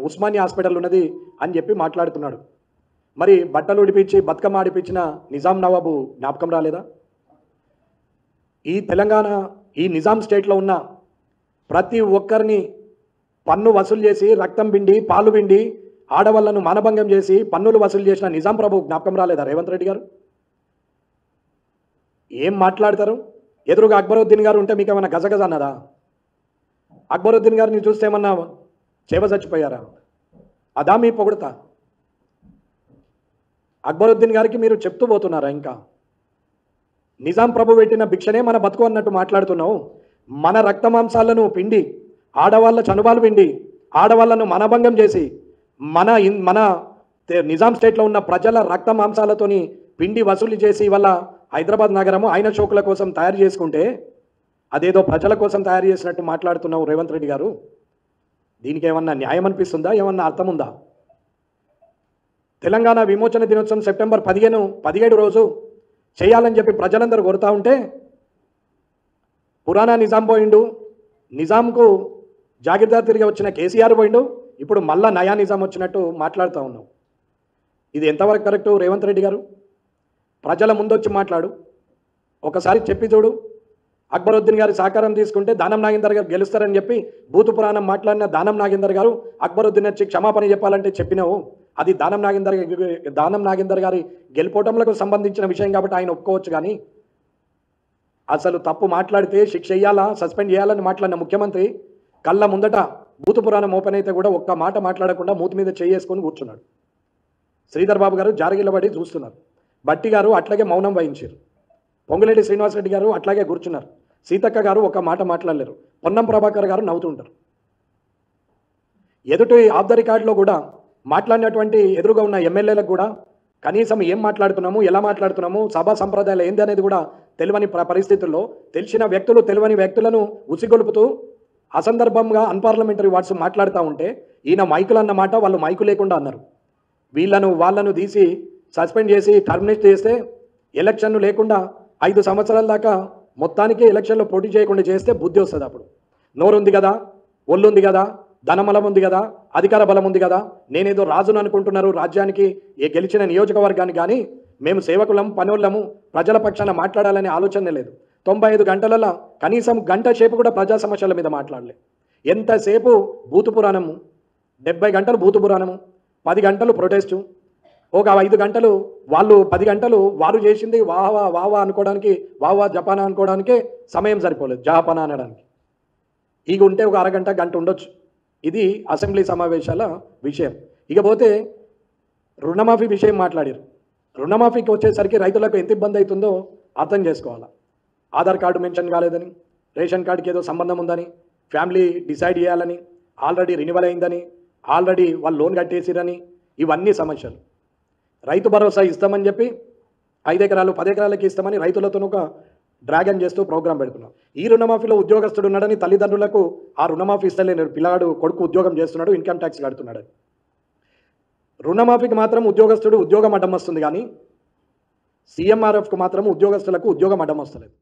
Osmania hospital ఉన్నది అని చెప్పి మాట్లాడుతున్నాడు. మరి బట్టలు ఉడిపించి బతుకమ్మ ఆడిపించిన నిజాం నవాబు జ్ఞాపకం రాలేదా? ఈ తెలంగాణ ఈ నిజాం స్టేట్లో ఉన్న ప్రతి ఒక్కరిని పన్ను వసూలు చేసి రక్తం పిండి పాలు పిండి ఆడవాళ్లను మానభంగం చేసి పన్నులు వసూలు చేసిన నిజాం ప్రభు జ్ఞాపకం రాలేదా రేవంత్ రెడ్డి గారు? ఏం మాట్లాడతారు? ఎదురుగా అక్బరుద్దీన్ గారు ఉంటే మీకు ఏమన్నా గజగజ అన్నదా? అక్బరుద్దీన్ గారిని చూస్తే ఏమన్నా చేవ చచ్చిపోయారా? అదా మీ పొగుడుతా? అక్బరుద్దీన్ గారికి మీరు చెప్తూ పోతున్నారా? ఇంకా నిజాం ప్రభు పెట్టిన భిక్షనే మన బతుకు అన్నట్టు మాట్లాడుతున్నావు. మన రక్త మాంసాలను పిండి ఆడవాళ్ళ చనుబాలు పిండి ఆడవాళ్లను మనభంగం చేసి మన నిజాం స్టేట్లో ఉన్న ప్రజల రక్త మాంసాలతోని పిండి వసూలు చేసి ఇవాళ హైదరాబాద్ నగరము ఆయన షోకుల కోసం తయారు చేసుకుంటే అదేదో ప్రజల కోసం తయారు చేసినట్టు మాట్లాడుతున్నావు రేవంత్ రెడ్డి గారు. దీనికి ఏమన్నా న్యాయం అనిపిస్తుందా? ఏమన్నా అర్థం ఉందా? తెలంగాణ విమోచన దినోత్సవం సెప్టెంబర్ 17 రోజు చేయాలని చెప్పి ప్రజలందరూ కోరుతా ఉంటే పురాణా నిజాం పోయిండు, నిజాంకు జాగీర్దార్ తిరిగి వచ్చిన కేసీఆర్ పోయిండు, ఇప్పుడు మళ్ళా నయా నిజాం వచ్చినట్టు మాట్లాడుతూ ఉన్నాం. ఇది ఎంతవరకు కరెక్టు రేవంత్ రెడ్డి గారు? ప్రజల ముందొచ్చి మాట్లాడు, ఒకసారి చెప్పి చూడు. అక్బరుద్దీన్ గారి సహకారం తీసుకుంటే దానం నాగేందర్ గారు గెలుస్తారని చెప్పి భూతు పురాణం మాట్లాడిన దానం నాగేందర్ గారు అక్బరుద్దీన్ వచ్చి క్షమాపణ చెప్పాలంటే చెప్పినావు. అది దానం నాగేందర్ గారి గెలుపోవటంలకు సంబంధించిన విషయం కాబట్టి ఆయన ఒప్పుకోవచ్చు. కానీ అసలు తప్పు మాట్లాడితే శిక్ష వేయాలా సస్పెండ్ చేయాలని మాట్లాడిన ముఖ్యమంత్రి కళ్ళ ముందట భూతు పురాణం ఓపెన్ అయితే కూడా ఒక్క మాట మాట్లాడకుండా మూతి మీద చేసుకొని కూర్చున్నాడు. శ్రీధర్ బాబు గారు జారగిల్లబడి చూస్తున్నారు. బట్టి గారు అట్లాగే మౌనం వహించారు. పొంగులేటి శ్రీనివాసరెడ్డి గారు అట్లాగే కూర్చున్నారు. సీతక్క గారు ఒక మాట మాట్లాడలేరు. పొన్నం ప్రభాకర్ గారు నవ్వుతుంటారు. ఎదుటి ఆఫ్ ద రికార్డులో కూడా మాట్లాడినటువంటి ఎదురుగా ఉన్న ఎమ్మెల్యేలకు కూడా కనీసం ఏం మాట్లాడుతున్నాము ఎలా మాట్లాడుతున్నాము సభా సంప్రదాయాలు ఏంది అనేది కూడా తెలియని పరిస్థితుల్లో తెలిసిన వ్యక్తులు తెలియని వ్యక్తులను ఉసిగొలుపుతూ అసందర్భంగా అన్పార్లమెంటరీ వర్డ్స్ మాట్లాడుతూ ఉంటే ఈయన మైకులు అన్నమాట వాళ్ళు మైకు లేకుండా అన్నారు. వాళ్ళను తీసి సస్పెండ్ చేసి టర్మినేట్ చేస్తే ఎలక్షన్లు లేకుండా 5 సంవత్సరాల దాకా మొత్తానికి ఎలక్షన్లో పోటీ చేయకుండా చేస్తే బుద్ధి వస్తుంది. అప్పుడు నోరుంది కదా, ఒళ్ళుంది కదా, ధనబలం ఉంది కదా, అధికార బలం ఉంది కదా, నేనేదో రాజును అనుకుంటున్నారు రాజ్యానికి గెలిచిన నియోజకవర్గానికి. కానీ మేము సేవకులం పనోళ్ళము ప్రజల పక్షాన మాట్లాడాలనే ఆలోచనే లేదు. 95 గంటలలో కనీసం గంట సేపు కూడా ప్రజా సమస్యల మీద మాట్లాడలే. ఎంతసేపు భూతు పురాణము, 70 గంటలు భూతు పురాణము, 10 గంటలు ప్రొటెస్టు, ఒక 5 గంటలు వాళ్ళు 10 గంటలు వారు చేసింది వావా వావా అనుకోవడానికి వావా జపానా అనుకోవడానికే సమయం సరిపోలేదు జపానా అనడానికి. ఇక ఉంటే ఒక అరగంట గంట ఉండొచ్చు. ఇది అసెంబ్లీ సమావేశాల విషయం. ఇకపోతే రుణమాఫీ విషయం మాట్లాడారు. రుణమాఫీకి వచ్చేసరికి రైతులకు ఎంత ఇబ్బంది అవుతుందో అర్థం చేసుకోవాలి. ఆధార్ కార్డు మెన్షన్ కాలేదని, రేషన్ కార్డుకి ఏదో సంబంధం ఉందని, ఫ్యామిలీ డిసైడ్ చేయాలని, ఆల్రెడీ రెన్యువల్ అయిందని, ఆల్రెడీ వాళ్ళు లోన్ కట్టేసిరని, ఇవన్నీ సమస్యలు. రైతు భరోసా ఇస్తామని చెప్పి 5 ఎకరాలు 10 ఎకరాలకి ఇస్తామని రైతులతో ఒక డ్రాగన్ చేస్తూ ప్రోగ్రాం పెడుతున్నాం. ఈ రుణమాఫీలో ఉద్యోగస్తుడు ఉన్నాడని తల్లిదండ్రులకు ఆ రుణమాఫీ ఇస్తలేని పిల్లాడు కొడుకు ఉద్యోగం చేస్తున్నాడు, ఇన్కమ్ ట్యాక్స్ కడుతున్నాడు. రుణమాఫీకి మాత్రం ఉద్యోగస్తుడు ఉద్యోగం అడ్డం వస్తుంది, కానీ సీఎంఆర్ఎఫ్కు మాత్రం ఉద్యోగస్తులకు ఉద్యోగం అడ్డం వస్తలేదు.